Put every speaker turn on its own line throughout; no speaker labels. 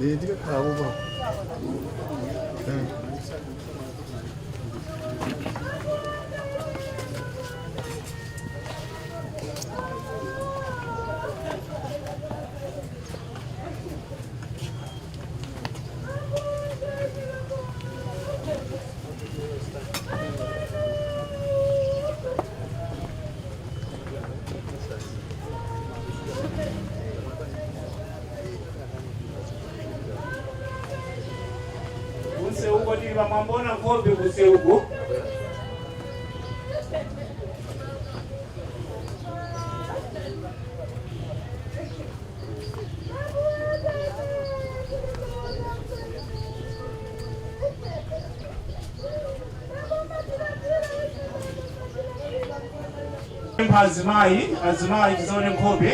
Diga kawo ba.
Huko ni mamambona ng'ombe kuse huko. Azimai kizone ng'ombe.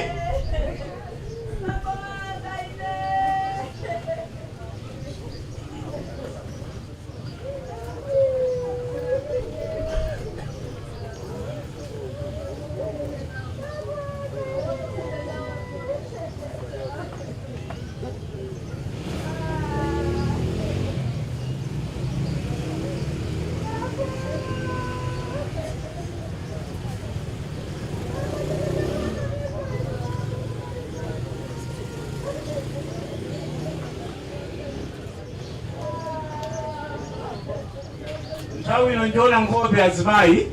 Tawi nonjola ng'ombe Azimai.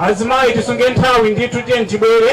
Azimai tusunge ntawi nditu tentibwere.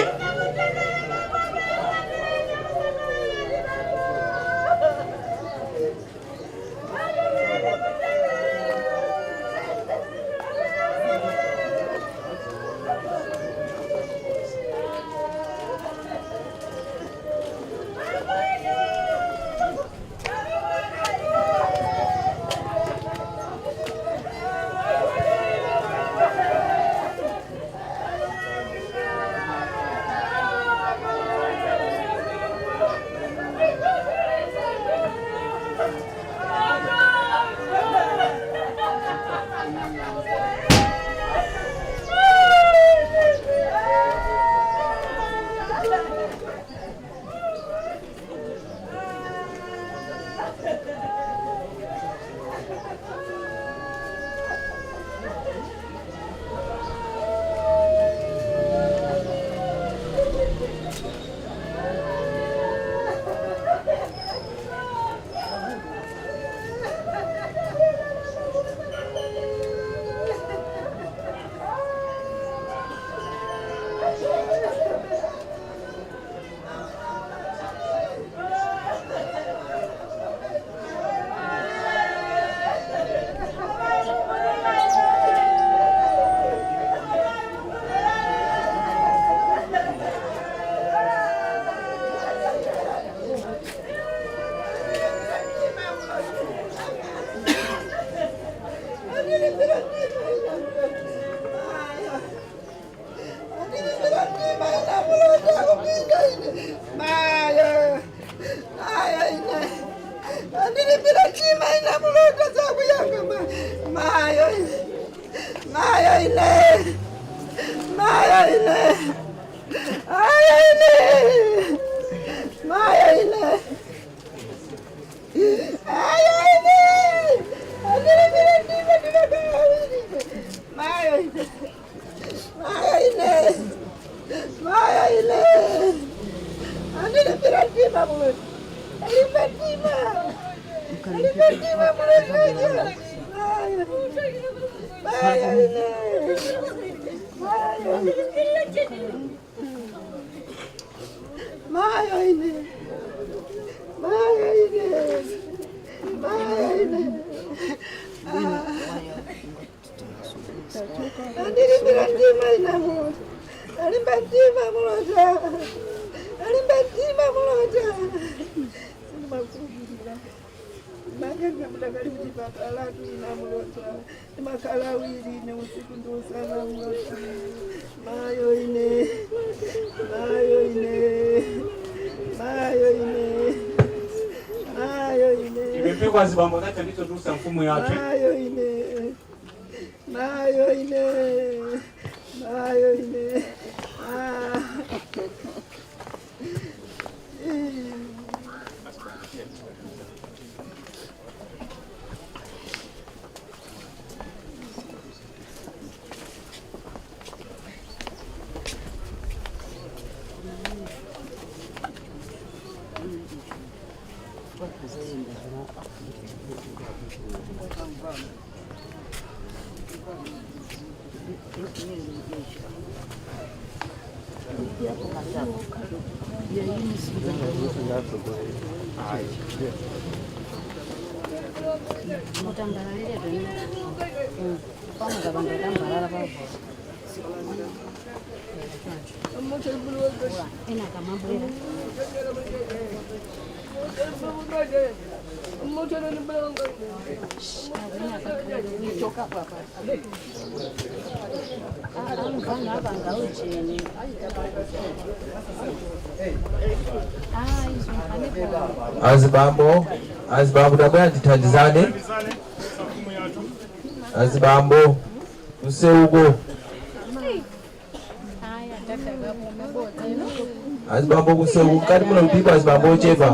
mtakatifu bakala tunamlota makala wili ne usiku ndo sana mlota mayo ine
imepigwa zibambo zake ndicho tusa mfumo yake
mayo ine
azibambo dabya titandizane azibambo useugo azibambo kuseugo kati muno mpipa azibambo ocheva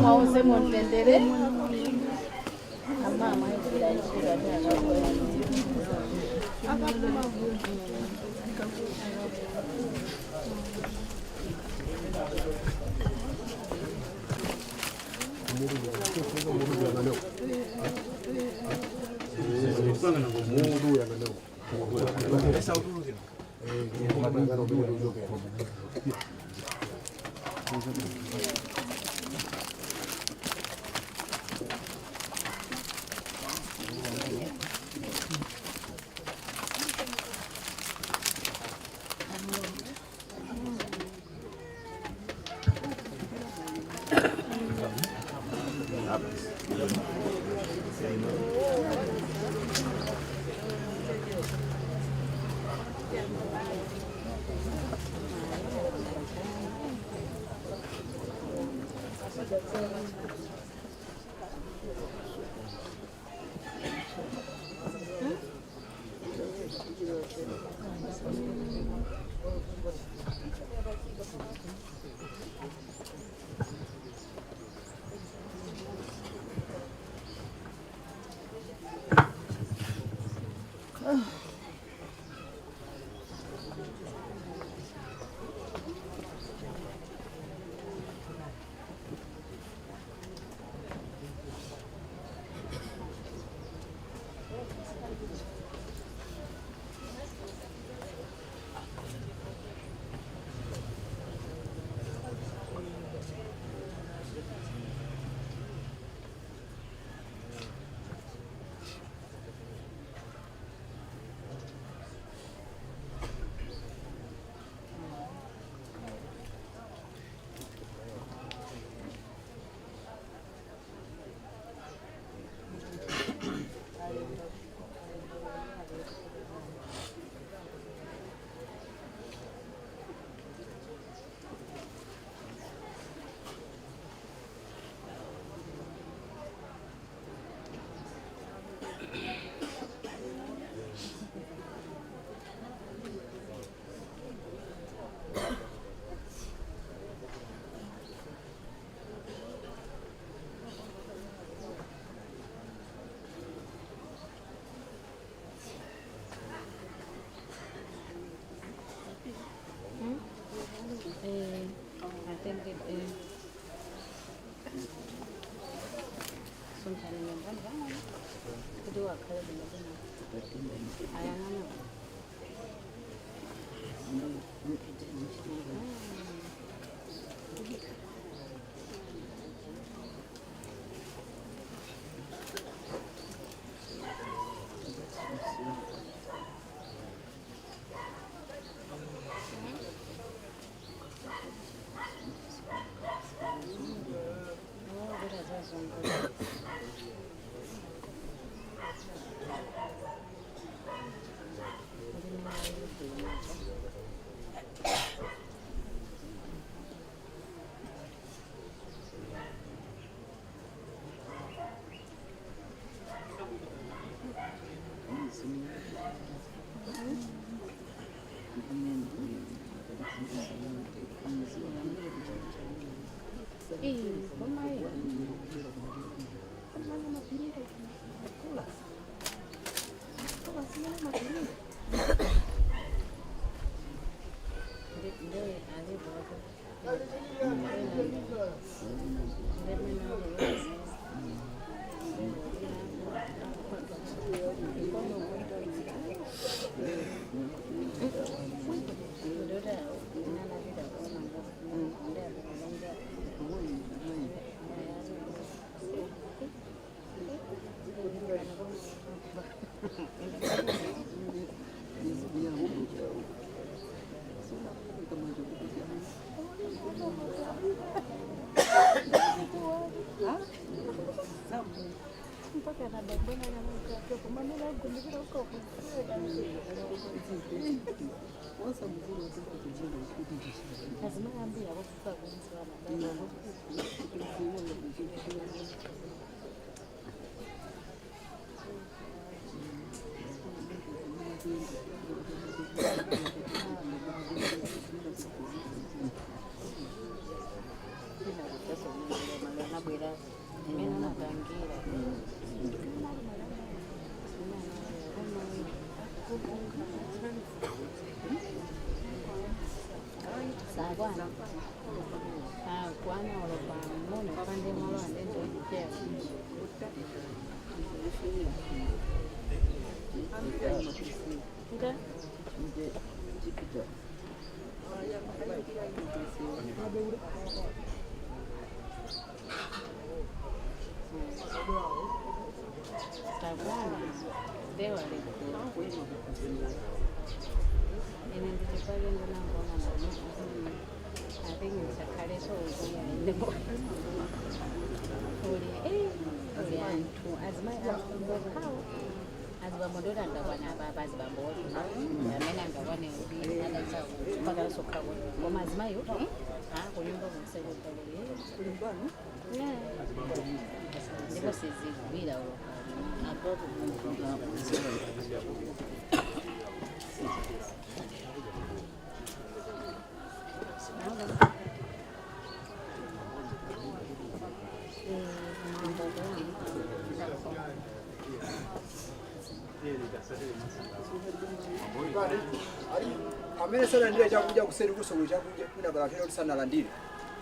amene sanalandira chakudya kuseri kusolo chakudya kwina balakira kuti sanalandire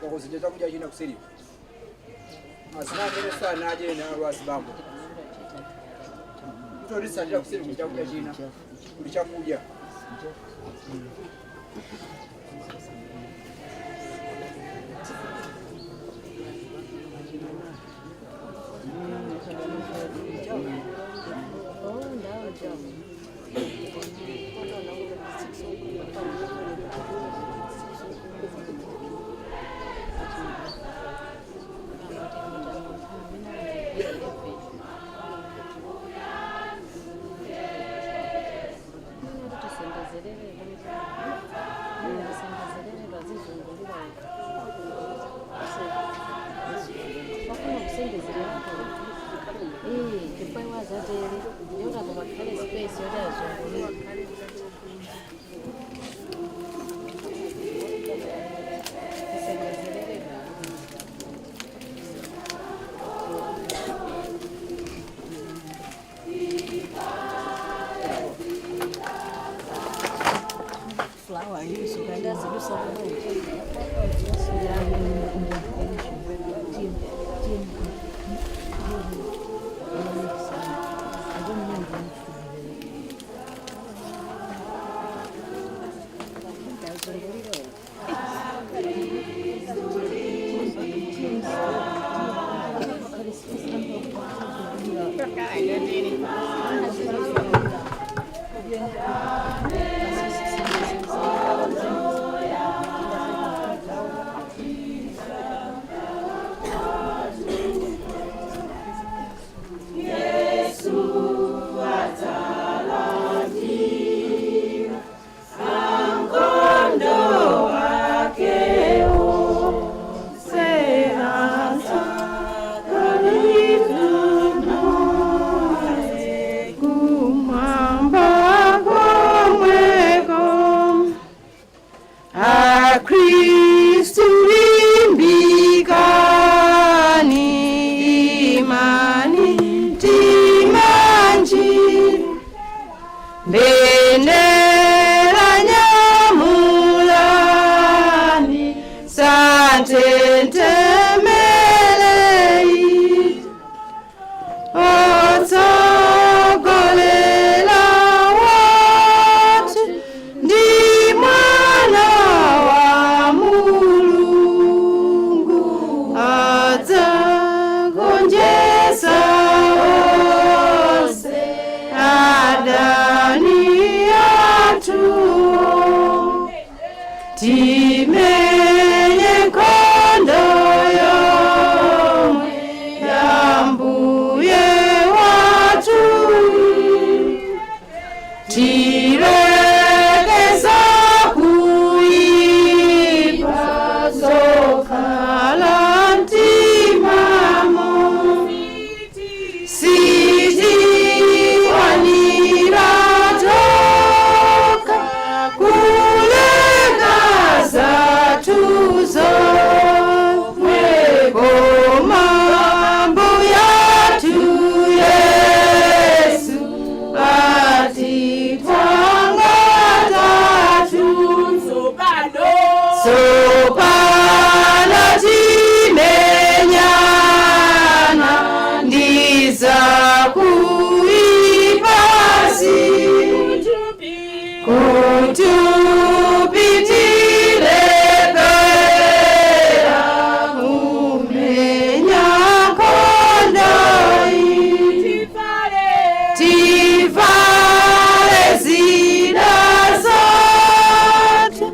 wakuzinja chakudya china kuseri azina amene sanadye nalo azibambo kuti sandira kuseri kuti chakudya china kuti chakudya
gonjesa ose adani atu timenye kondo yomwe yambuye watu tirekeza kuipa zokhala ntimamo siti wanira toka kulenga zatuzo mweko mambo yatu Yesu atitanga tatu sopana timenyana ndiza kuipasi kutupitile pera umenya kondai tifare zina zote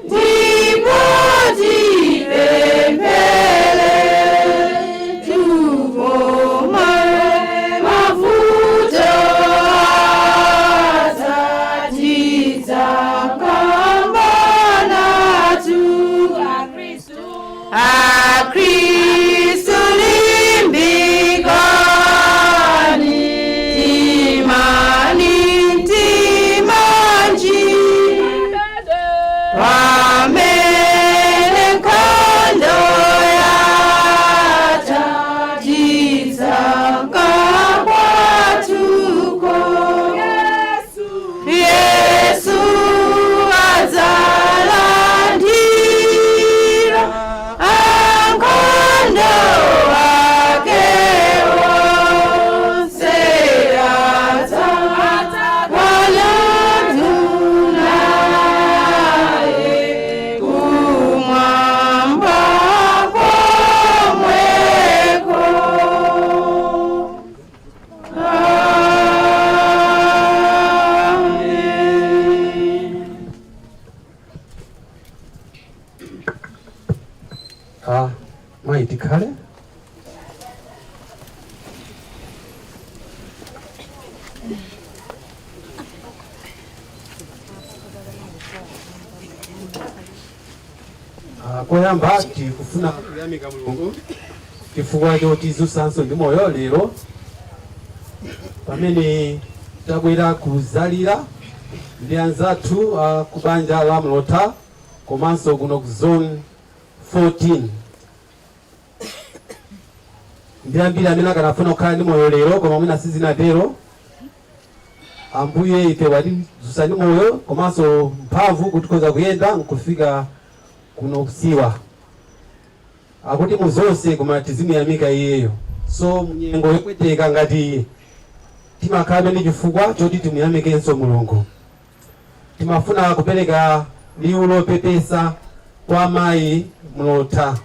ndipo tipembele tuvoma mavuto atatidzakambana tu Akristu limbikani timani timanji pamene nkhondo yatha tidzaka kwatuko Yesu adzalandira ankhondo ake onse adzakwalandulaye kumwamba komweko. Amen.
Mwaitikale. Koyamba tikufuna kuyamika Mulungu chifukwa chotizusanso ndi moyo lero pamene tabwera kuzalira ndi anzathu ku banja la Mlota komanso kuno ku zone 14 ndi ambiri amene akanafuna kukhala ndi moyo lero koma mwina sizinatero. Ambuye ife watizutsa ndi moyo komanso mphamvu kuti tikhoza kuyenda nkufika kuno kusiwa akuti muzonse koma tizimuyamika iyeyo. So munyengo yopweteka ngati timakhala ndi chifukwa choti timuyamikenso Mulungu. Timafuna kupereka liwu lopepesa kwa amayi Mlota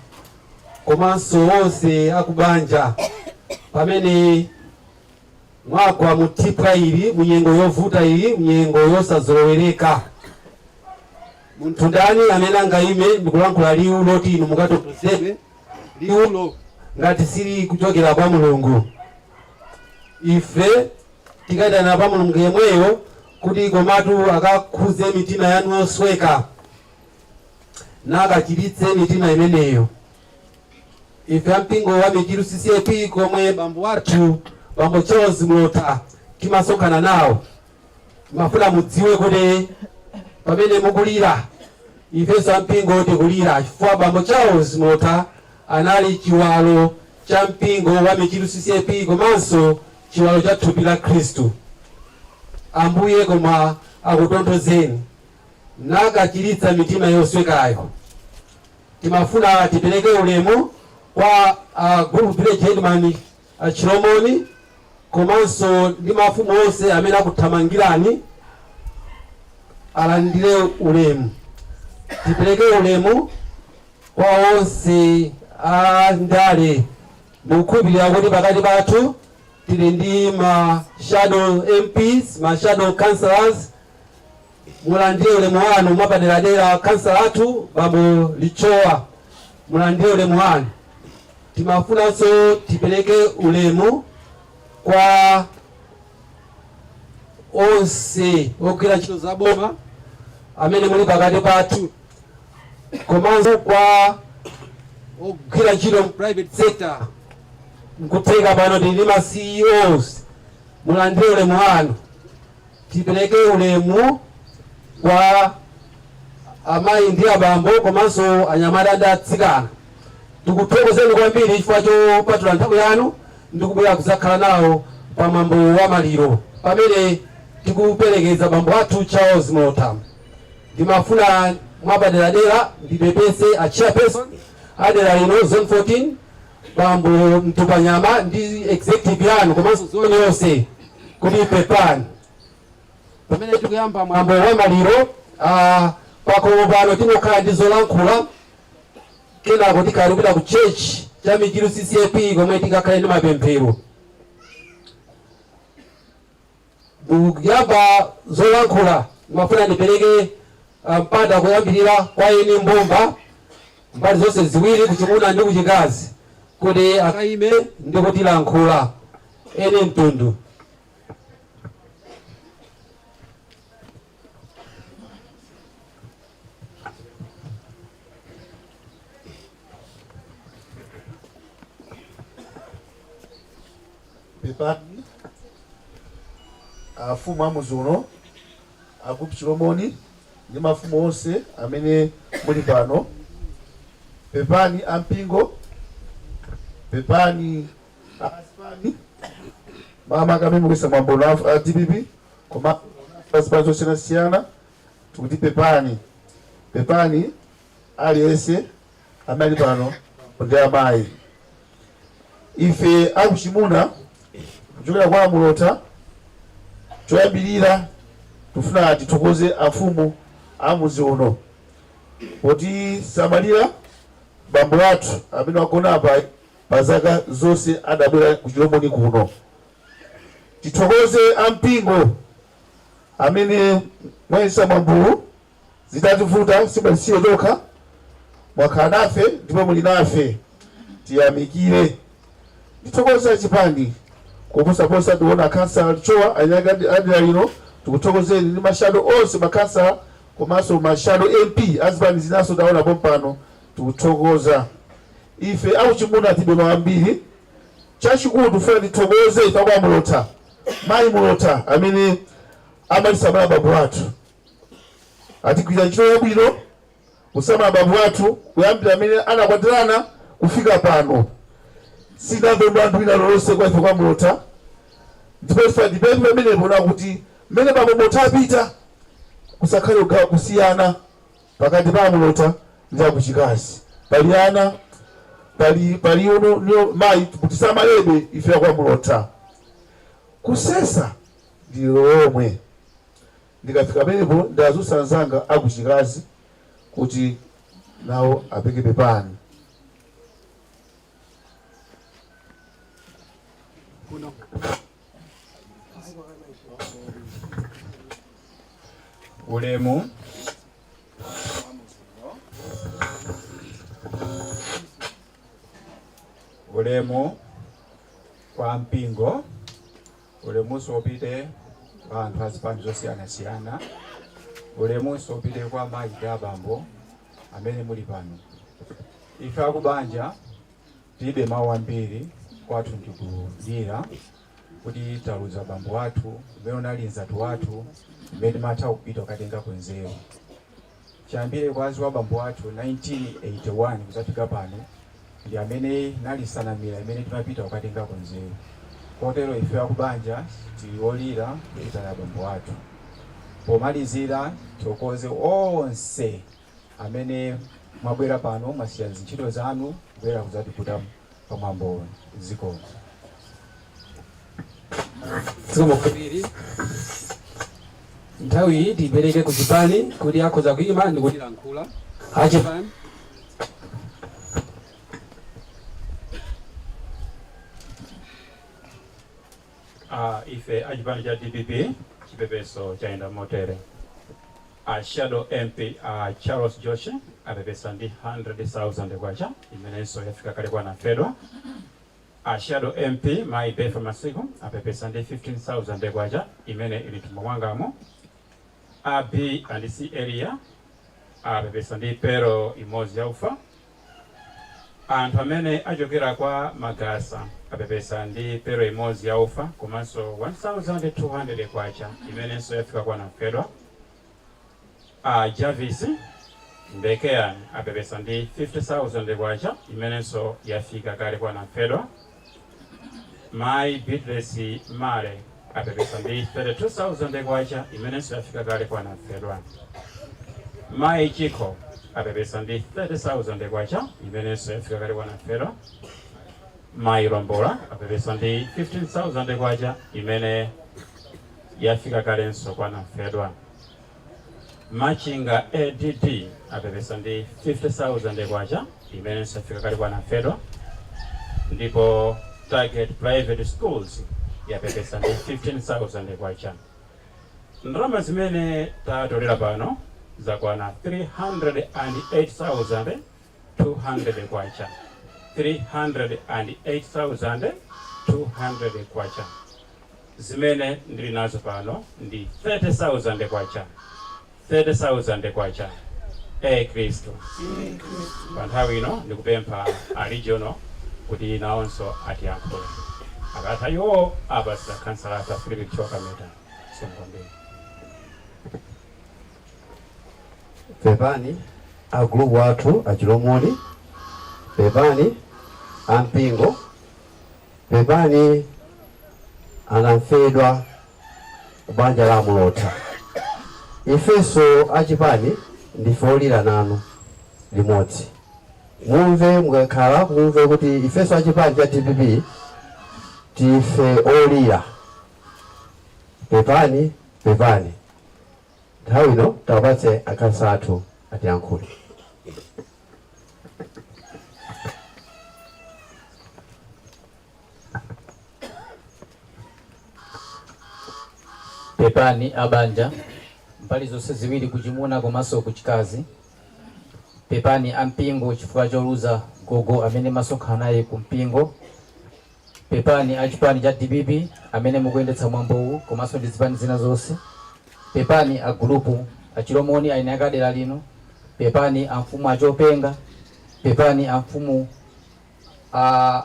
komanso onse akubanja pamene mwagwa mutipwa ili munyengo yovuta ili munyengo yosazolowereka. Munthu ndani amene angayime ndikulankhula liwu loti inu mukatotozedwe liwulo ngati sili kuchokera kwa Mulungu. Ife tikadana pa Mulungu yemweyo kuti komatu akakhuze mitima yanu yosweka nakachiritse mitima imeneyo. Ife ampingo wa Michiru CCAP komwe bambo wathu bambo Charles Mlota timasonkhana nawo mafuna mudziwe kuti pamene mukulira ifenso ampingo tikulira chifukwa bambo Charles Mlota anali chiwalo cha mpingo wa Michiru CCAP komanso chiwalo cha thupi la Khristu. Ambuye koma akutonthozeni nakachiritsa mitima yoswekayo. Timafuna tipereke ulemu kwa group village headman Chilomoni komanso ndi mafumu onse amene akuthamangirani alandire ulemu. Tipereke ulemu kwa onse ndale mukubira kuti pakati pathu tili ndi ma shadow MPs, ma shadow councillors. Mulandire ulemu wanu mwapaderadera councillor athu bambo Lichowa, mulandire ulemu wanu. Timafunanso tipereke ulemu kwa onse ogwira ntchito za boma amene muli pakati pathu, komanso kwa ogwira ntchito mu private sector. Mkutheka pano tili ma CEOs, mulandire ulemu wanu. Tipereke ulemu kwa amayi ndi abambo komanso anyamata ndi atsikana. Tikuthokozeni kwambiri chifukwa chopatula nthawi yanu ndi kubwera kudzakhala nawo pa mwambo wa maliro pamene tikuperekeza bambo athu Charles Mota. Ndimafuna mwapaderadera ndipepese a chairperson adera lino zone 14 bambo Mtupanyama ndi executive yanu komanso zone yonse kuti pepani pamene tikuyamba mwambo wa maliro. Pakolo pano tinokhala ndi zolankhula kenako tikali kupita ku church cha Michiru CCAP komwe tikakhale ndi mapemphero. Kuyamba zolankhula mafuna ndipereke mpata kuyambirira kwa eni mbumba mbali zonse ziwiri, kuchimuna ndi kuchikazi, kuti akayime ndi kutilankhula eni mtundu.
Pepani afumu amuzuno akupchilomoni ndi mafumu onse amene muli pano. Pepani ampingo, pepani aspani mama kamene mwesa mwambo na DPP koma asipani zosiyanasiyana tikuti pepani. Pepani aliyense amene pano ndi amayi. Ife akuchimuna kuchokera kwa Mulota choyambirira tufuna tithokoze afumu amuzi uno poti samalira bambo athu amene wagona pa zaka zonse adabwera kuchilomoni kuno. Tithokoze ampingo amene mwayesa mwambo zitativuta sibatisiye dokha mwakhala nafe ndipo muli nafe, tiyamikire. Tithokoze chipani kuposaposa tiona councillor Lichowa anyaga adira lino, tikuthokozeni ndi mashado onse makouncillor komanso mashado MP azipani zinaso taona pompano tikuthokoza. Ife akuchimuna tibe mawambiri chachikulu tufuna tithokoze ife kwa Mulota, mayi Mulota amene amalisamala babu athu atigwira ntchito yabwino kusamala babu athu kuyambira amene anakwatirana kufika pano. Sinamve mlandu wina lolonse kwa ife kwa Mulota, ndipo ife ndipemphe pamene pona kuti mmene bambo Mulota apita kusakhale ugawa kusiyana pakati pa Mulota ndi akuchikazi. Pali ana pali uno niyo mayi kuti samalebe ife kwa Mulota. Kusesa ndi lomwe ndikafika pamenepo ndazusanzanga akuchikazi kuti nawo apeke pepani.
Ulemu kwa mpingo, ulemu sopite bantu azipani zosiyanasiyana, ulemu sopite kwa mayi ndi abambo amene muli pano. Ife akubanja tibe mawu ambiri kwathu ndikudira kuti taluza bambo wathu umene unali nzatu wathu umene matha kupita ukatenga kwenzeru. Chambire kwazi wa bambo wathu 1981 kuzafika pano ndi amene nali sanamira imene timapita ukatenga kwenzeru. Kotero ife akubanja tiolira kuita ya bambo wathu. Pomalizira tikoze onse amene mwabwera pano mwasiya ntchito zanu kubwera kuzatikuta pamwambo ziko.
Somo kubiri nthawi tipereke ku chipani kuti akhoza kuima ndi kutilankhula. Achipani
ife achipani cha DPP chipepeso chaenda motere. Shadow MP Charles Josh apepesa ndi 100,000 kwacha imenenso yafika kale kwa nafedwa. Shadow MP Mai Befa Masiku apepesa ndi 15,000 kwacha imene ilitumwa mwangamo. B and C area apepesa ndi pero imozi ya ufa. Anthu amene achokera kwa Magasa apepesa ndi pero imozi ya ufa komanso 1,200 kwacha imenenso yafika kwa nafedwa. Javis Mbekeani apepesa ndi 50,000 kwacha imenenso yafika kale kwa nafedwa. Mai Beatrice Mare apepesa ndi 32,000 kwacha imenenso yafika kale kwa nafedwa. Mai Chiko apepesa ndi 30,000 kwacha imenenso yafika kale kwa nafedwa. Mai Rombola apepesa ndi 15,000 kwacha imene yafika kalenso kwa nafedwa. Machinga ADD apepesa ndi 50,000 kwacha imenenso yafika kale kwa nafedwa. Ndipo Target Private Schools yapepesa ndi 15,000 kwacha. Ndalama zimene tatolera pano zakwana 308,200 kwacha. 308,200 kwacha. Zimene ndili nazo pano ndi 30,000 kwacha. 30,000 kwacha. Kristo. Panthawi ino ndikupempha regional kuti naonso atiyankhule. Akathayo abasa kansalata Philip Chokameta Songombe.
Pepani agulupu athu achilomoni, pepani ampingo, pepani anamfedwa banja la Mulota. Ifeso achipani ndife olira nanu limodzi. Mumve mukakhala mumve kuti ifeso achipani cha DPP tife olira. Pepani, pepani. Nthawi ino tawapatse akhansa athu atiyankhule.
Pepani abanja mbali zonse ziwiri kuchimuna komanso kuchikazi. Pepani ampingo chifukwa choluza gogo amene masonkhana naye kumpingo. Pepani achipani cha DPP amene mukuyendetsa mwambowu komanso ndi zipani zina zonse. Pepani agulupu achilomoni aine akadera lino. Pepani amfumu achopenga. Pepani amfumu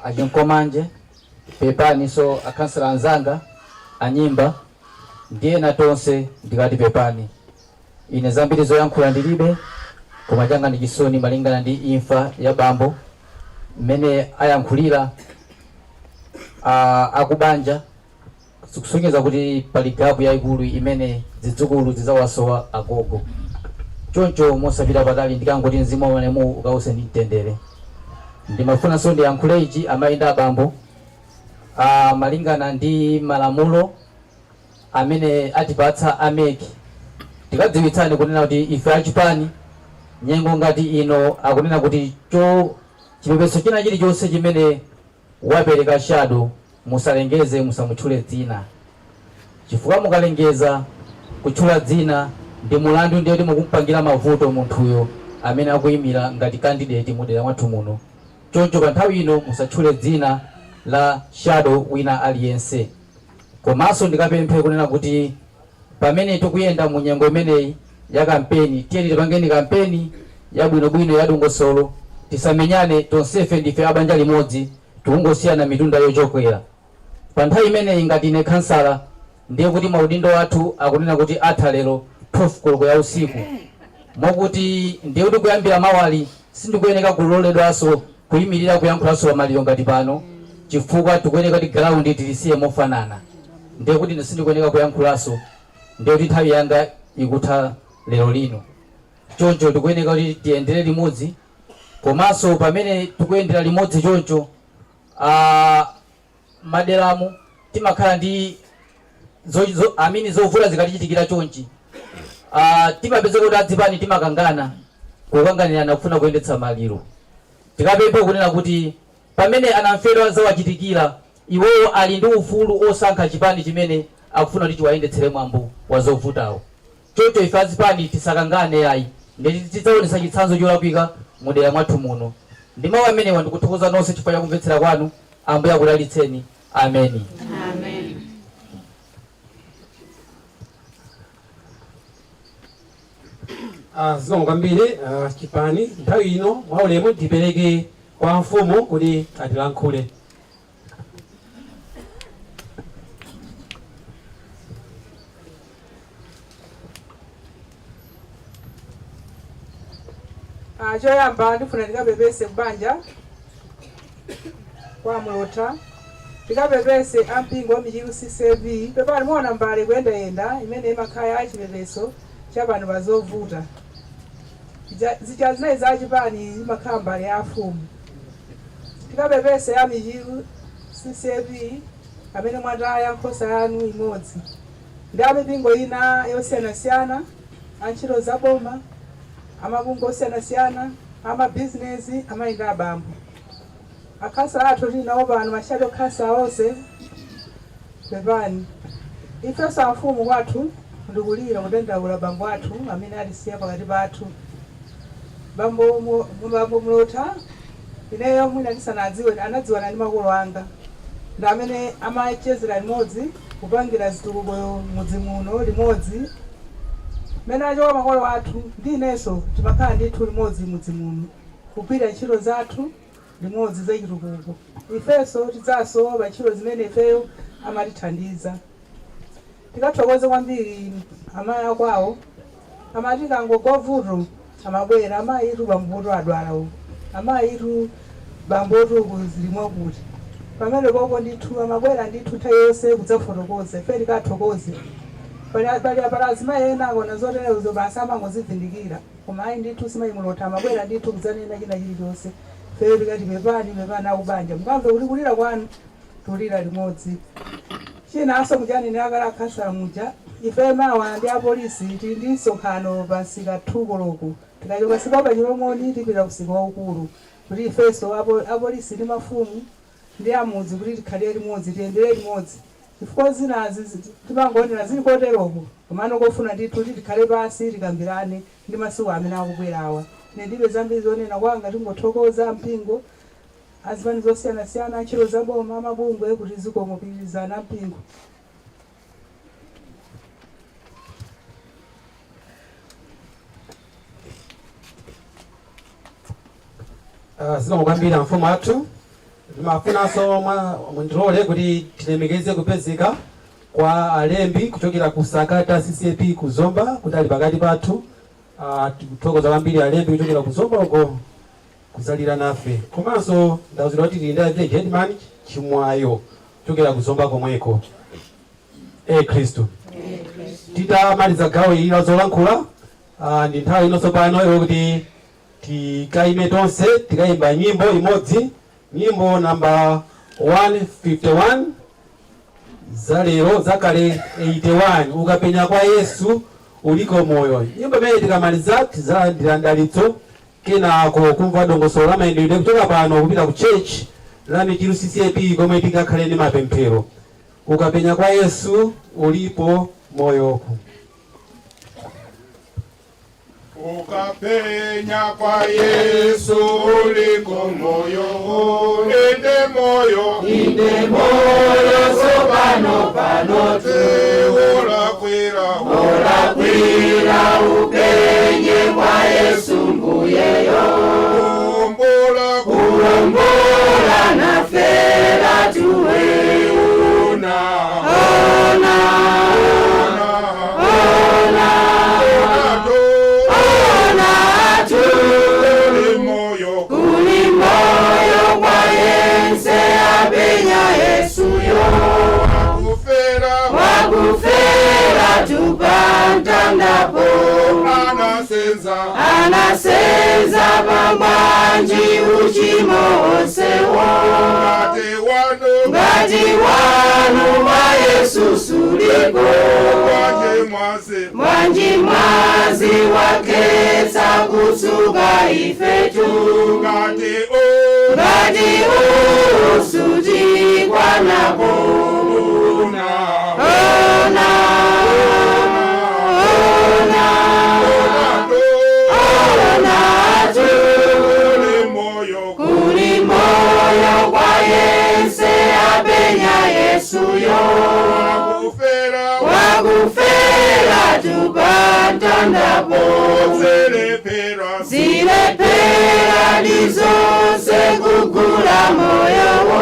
achinkomanje. Pepani so akansala anzanga anyimba ndiye na tonse ndikati pepani. Ine zambiri zoyankhula ndilibe koma changa ndi chisoni malingana ndi imfa ya bambo mmene ayankhulira akubanja kusonyeza kuti pali gapu yayikulu imene zidzukulu zidzawasowa agogo. Choncho mosapita patali ndikangoti mzimu wa malemu ukause ndi mtendere. Ndimafuna so ndiyankhule ichi amayenda abambo malingana ndi malamulo amene atipatsa ameki. Tikadziwitsani kunena kuti ife achipani nyengo ngati ino akunena kuti chipepeso china chilichonse chimene wapereka Shadow musalengeze musamutchule dzina. Chifukwa mukalengeza kutchula dzina ndi mulandu ndiye kuti mukumpangira mavuto munthuyo amene akuyimira ngati candidate mudera mwathu muno. Choncho pa nthawi ino musatchule dzina la Shadow wina aliyense. Komanso ndikapemphe kunena kuti pamene tikuyenda mu nyengo imeneyi ya kampeni tiyeni tipangeni kampeni ya bwinobwino ya dongosolo. Tisamenyane tonsefe ndife abanja limodzi tikungosiyana mitunda yochokwera. Pa nthawi imeneyi ngati ine kansala ndiye kuti maudindo athu akunena kuti atha lero 12 koloko ya usiku. Mokuti ndiye kuti kuyambira mawali sindikuyeneka kuloledwanso kuyimirira kuyankhulanso pamaliro ngati pano chifukwa tikuyeneka kuti ground tilisiye mofanana. Ndiye kuti sindikuyeneka kuyankhulanso ndiye kuti nthawi yanga ikutha lero lino. Choncho tikuyeneka kuti tiyendere limodzi komanso pamene tikuyendera limodzi choncho maderamu timakhala ndi amini zovula zikatichitikira chonchi. Timapeza kuti adzipani timakangana kukanganirana kufuna kuyendetsa maliro. Tikapempha kunena kuti pamene anamfedwa zawachitikira iwowo ali ndi ufulu osankha chipani chimene akufuna kuti chiwayendetsere mwambo wa zovutawo. Choncho ife azipani tisakangane ayi, ndi tidzaonesa chitsanzo cholakwika mudera mwathu muno. Ndi mawu amenewa ndikuthokoza nonse chifukwa cha kumvetsera kwanu. Ambuye akudalitseni. Ameni.
Amen.
Zikomo kwambiri chipani. Nthawi ino mwaulemu tipereke kwa mfumu kuti atilankhule.
Choyamba ndifuna ndikapepese kubanja kwa Mulota, ndikapepese ampingo wa michiru CCV pepani muona mbale kuyendayenda imene imakhala achipepeso cha pano pa zovuta. Zija zinayi za chipani imakhala mbale ya afumu. Ndikapepese a michiru CCV amene mwataya nkhosa yanu imodzi. Ndi amipingo ina yosiyanasiyana, antchito zaboma, amabungo osiyanasiyana, amabizinesi, amayenda abambo. Akhasa athu tinawo pano mashado khasa onse pepani. Ifenso amfumu kwathu ndikulira kudandaula bambo athu amene alisiya pakati pathu. Bambo Mulota ineyo mwina ndisanadziwe anadziwana ndi makolo anga. Ndi amene amachezera limodzi kupangira zitukuko mudzi muno limodzi. Mene achoka makolo athu ndi inenso timakhala ndithu limodzi mudzi muno kugwira ntchito zathu limodzi za chitukuko. Ifenso tidzasowa pa ntchito zimene ifeyo amatithandiza. Tikathokoze kwambiri amayi akwawo amati kangogwa vuto amabwera amayitu bamboto adwalawo, amayitu bamboto zilimwa kuti pamene popo ndithu amabwera ndithu nthawi yonse kudzafotokoza ife tikathokoze. Pali azimayi ena akona zoterezo basi amangozivindikira, koma ayi ndithu simayi Mulota amabwera ndithu kudzanena china chilichonse. Feyo tikati pepani akubanja mukamve kuti kulira kwanu tulira limodzi. Chinanso mujanine akala khasa muja ife mawa ndi apolisi tili ndi msonkhano pa nsika 2 koloko. Tikachoka sika pa Chilomoni tipita ku msika waukulu kuti ifenso apolisi ndi mafumu ndi amudzi kuti tikhalire limodzi tiyendere limodzi. Chifukwa zinazi timangonera zili koteroko komano kofuna ndithu kuti tikhale pasi tikambirane ndi masiku amene akubwerawa. Ndibe zambiri zonena kwanga tingothokoza mpingo azipani zosiyanasiyana, ntchito zaboma, amabungwe kuti zikomopirizana mpingo.
Zikomo kwambiri mfumu athu. Timafunanso mundilole kuti tilemekeze kupezeka kwa alembi kuchokera ku Sakata CCP ku Zomba kuti ali pakati pathu. Tikuthokoza kwambiri alembi kuchokera ku Zomba uko kuzalira nafe. Komanso ndawuzira kuti tinda village headman Chimwayo kuchokera ku Zomba komweko. Kristo. Titamaliza gawo ili la zolankhula ndi nthawi inonso pano kuti tikaime tonse tikayimba nyimbo imodzi, nyimbo namba 151 zalero zakale 81 ukapenya kwa Yesu uliko moyo. Nyimbo imene tikamaliza tizalandira ndalitso kenako kumva dongosolo la mayendedwe kutoka pano kupita ku church la michiru CCP komwe tikakhale ndi mapemphero. Ukapenya kwa Yesu ulipo moyo.
Ukapenya kwa Yesu uliko moyo, inde moyo sopano te ulakwira upenye kwa Yesu mbuyeyo, kuombola na fera tuwe ona tupantandapo anasenza pamwanji uchimo onsewo ngati wanu wa Yesu suliko mwanji mwazi waketsa kutsuka ifetu ngati usuti kwana pantandapo zilepera lizonse kugula moyowo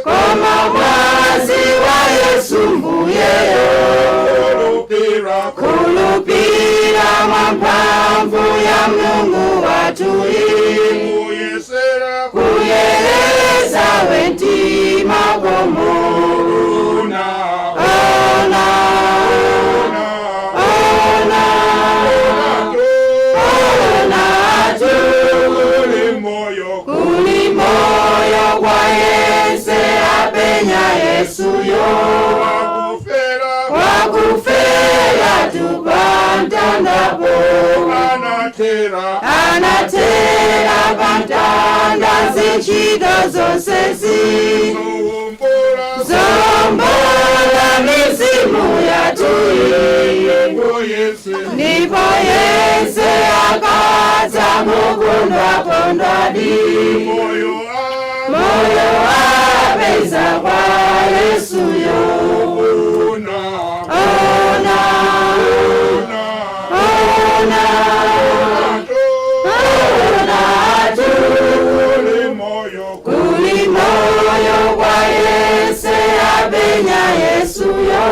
koma mwazi wa Yesu mbuyeyo kulupira mwamphamvu ya Mulungu wathu kuyereza wentima komo kuli moyo kwa yense apenya Yesuyo wakufera tupantandapo anatera pantanda zichito zonsezi zombola mizimu yatui ndipo yense akaza mukundwakondwadi moyo apeza kwa Yesuyo kuli moyo kwa yense apenya Yesuyo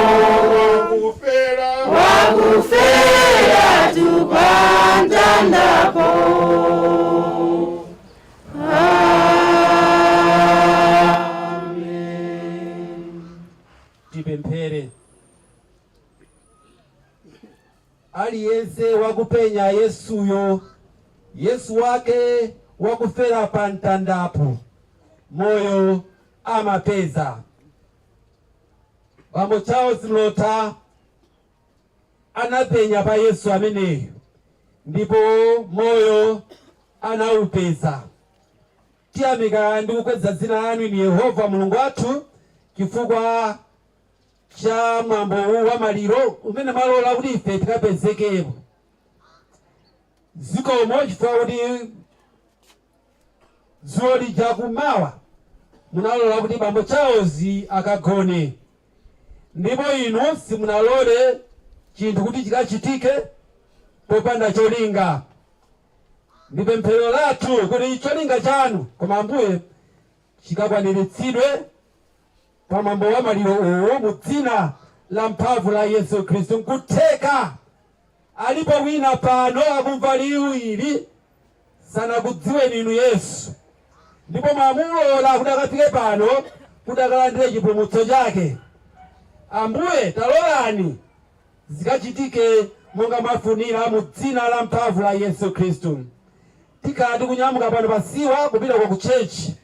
wakufera tupantandapo.
Tipemphere. Aliyense wakupenya Yesuyo, Yesu wake wakufera pantandapo, moyo amapeza. Bambo Charles Mlota anapenya pa Yesu ameneyo, ndipo moyo anaupeza. Tiyamika ndi kukweza dzina lanu ni Yehova Mulungu wathu chifukwa cha mwambo wa maliro umene malola kuti ife tikapezekepo. Zikomo chifukwa kuti dzuwa lija kumawa munalola kuti Bambo Charles akagone, ndipo inu simunalole chinthu kuti chikachitike popanda cholinga. Ndi pemphero lathu kuti cholinga chanu koma Ambuye chikakwaniritsidwe pa mwambo wa maliro uwu mu dzina la mphamvu la Yesu Khristu. Nkutheka alipo wina pano akumva liwu ili sanakudziweni inu Yesu, ndipo mwamulola kuti akafike pano kuti akalandire chipulumutso chake. Ambuye talolani zikachitike monga mafunira mu dzina la mphamvu la Yesu Khristu. Tikati kunyamuka pano pasiwa kupita kwa kuchechi,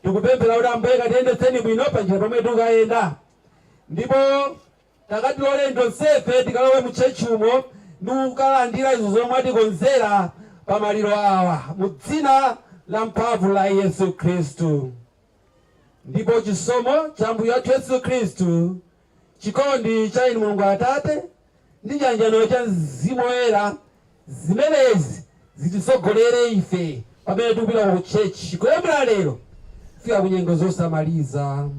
tikupemphera kuti Ambuye katiyendetseni bwino pa njira pamwe tikayenda, ndipo takatilole tonsefe tikalowe mu chechi umo ndi kukalandira izo zomwe atikonzera pa maliro awa mu dzina la mphamvu la Yesu Khristu. Ndipo chisomo cha Ambuye wathu Yesu Khristu, chikondi cha inu Mulungu Atate ndi chiyanjano cha Mzimu Woyera zimenezi zitisogolere ife pamene tikupita ku chechi kuyambira lero fika ku nyengo zosamaliza.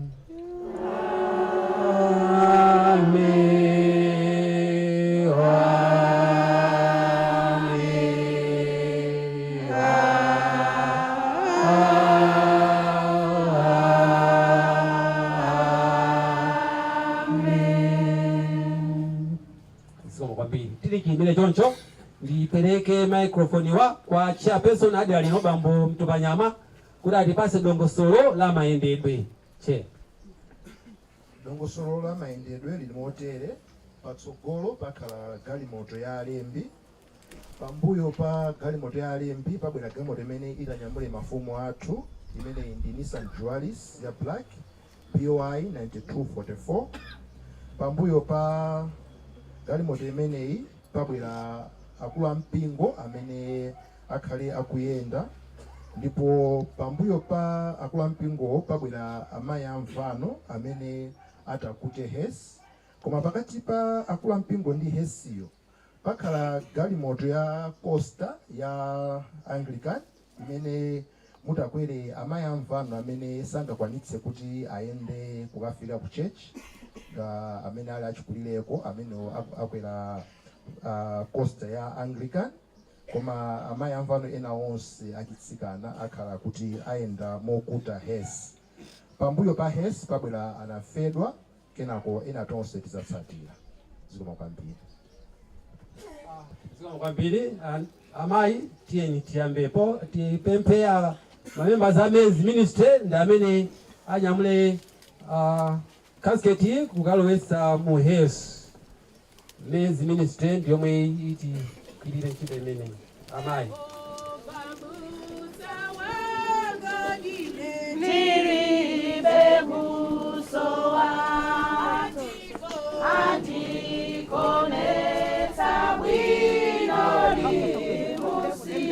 Amen. Tilikimbire choncho ndipeleke microphone kwa chairperson adi alino Bambo Mtupanyama kuti atipase dongosolo la mayendedwe. Che
dongosolo la mayendedwe lili motere: patsogolo pakhala galimoto ya alembi, pambuyo pa galimoto ya alembi pabwera galimoto imene itanyamule mafumu athu imene ndi Nissan Jualis ya black POI 9244. Pambuyo pa galimoto imeneyi pabwera akulu ampingo amene akhale akuyenda, ndipo pambuyo pa akulu ampingo pabwera amayi amvano amene atakute hesi. Koma pakati pa akulu ampingo ndi hesiyo pakhala galimoto ya Costa ya Anglican imene mutakwere amayi amvano amene sangakwanitse kuti ayende kukafika ku church, amene ali achikulireko amene akwera costa ya Anglican, koma amayi amvano ena onse achitsikana akhala kuti ayenda mokuta Hes. Pambuyo pa Hes pabwera anafedwa, kenako ena tonse tizatsatira. Zikomo kwambiri.
Zikomo kwambiri. Amayi tiyeni tiyambepo tipempha mamembers a Men's Ministry ndi amene anyamule casket kukalowetsa mu Hes. Men's Ministry ndi yomwe iti kulire ntchito imene. Amayi.
Niribe busowa antikoneta bwino limusi